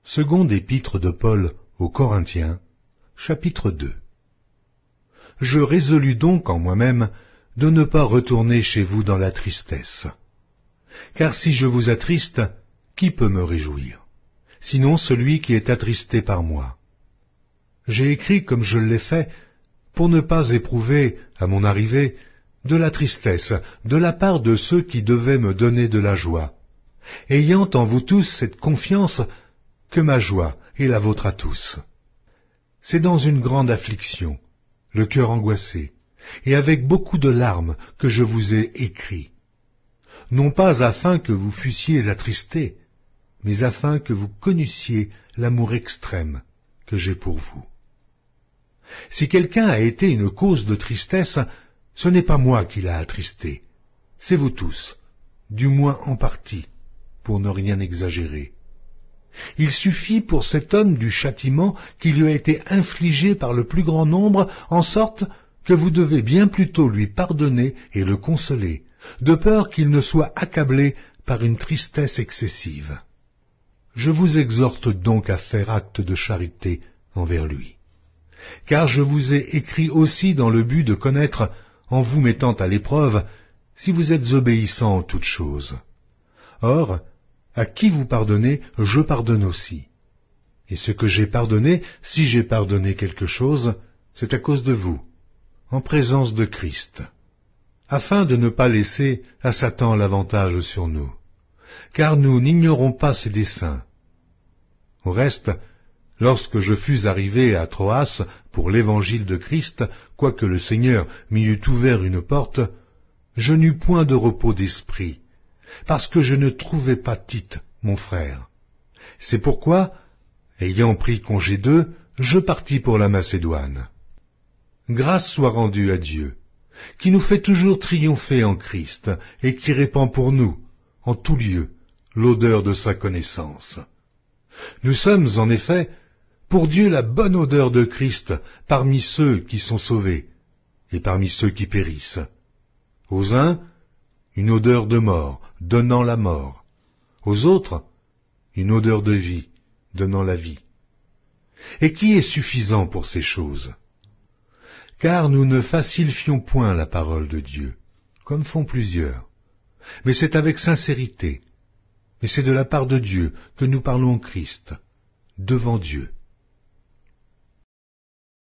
Seconde épître de Paul aux Corinthiens, chapitre 2. Je résolus donc en moi-même de ne pas retourner chez vous dans la tristesse. Car si je vous attriste, qui peut me réjouir, sinon celui qui est attristé par moi? J'ai écrit comme je l'ai fait, pour ne pas éprouver, à mon arrivée, de la tristesse de la part de ceux qui devaient me donner de la joie, ayant en vous tous cette confiance que ma joie est la vôtre à tous. C'est dans une grande affliction, le cœur angoissé, et avec beaucoup de larmes que je vous ai écrit, non pas afin que vous fussiez attristés, mais afin que vous connussiez l'amour extrême que j'ai pour vous. Si quelqu'un a été une cause de tristesse, ce n'est pas moi qui l'a attristé, c'est vous tous, du moins en partie, pour ne rien exagérer. Il suffit pour cet homme du châtiment qui lui a été infligé par le plus grand nombre, en sorte que vous devez bien plutôt lui pardonner et le consoler, de peur qu'il ne soit accablé par une tristesse excessive. Je vous exhorte donc à faire acte de charité envers lui. Car je vous ai écrit aussi dans le but de connaître, en vous mettant à l'épreuve, si vous êtes obéissants en toutes choses. Or, à qui vous pardonnez, je pardonne aussi. Et ce que j'ai pardonné, si j'ai pardonné quelque chose, c'est à cause de vous, en présence de Christ, afin de ne pas laisser à Satan l'avantage sur nous, car nous n'ignorons pas ses desseins. Au reste, lorsque je fus arrivé à Troas pour l'évangile de Christ, quoique le Seigneur m'y eût ouvert une porte, je n'eus point de repos d'esprit, parce que je ne trouvais pas Tite, mon frère. C'est pourquoi, ayant pris congé d'eux, je partis pour la Macédoine. Grâce soit rendue à Dieu, qui nous fait toujours triompher en Christ, et qui répand pour nous, en tout lieu, l'odeur de sa connaissance. Nous sommes, en effet, pour Dieu la bonne odeur de Christ parmi ceux qui sont sauvés, et parmi ceux qui périssent. Aux uns, une odeur de mort, donnant la mort. Aux autres, une odeur de vie, donnant la vie. Et qui est suffisant pour ces choses? Car nous ne facilifions point la parole de Dieu, comme font plusieurs, mais c'est avec sincérité, mais c'est de la part de Dieu que nous parlons en Christ, devant Dieu.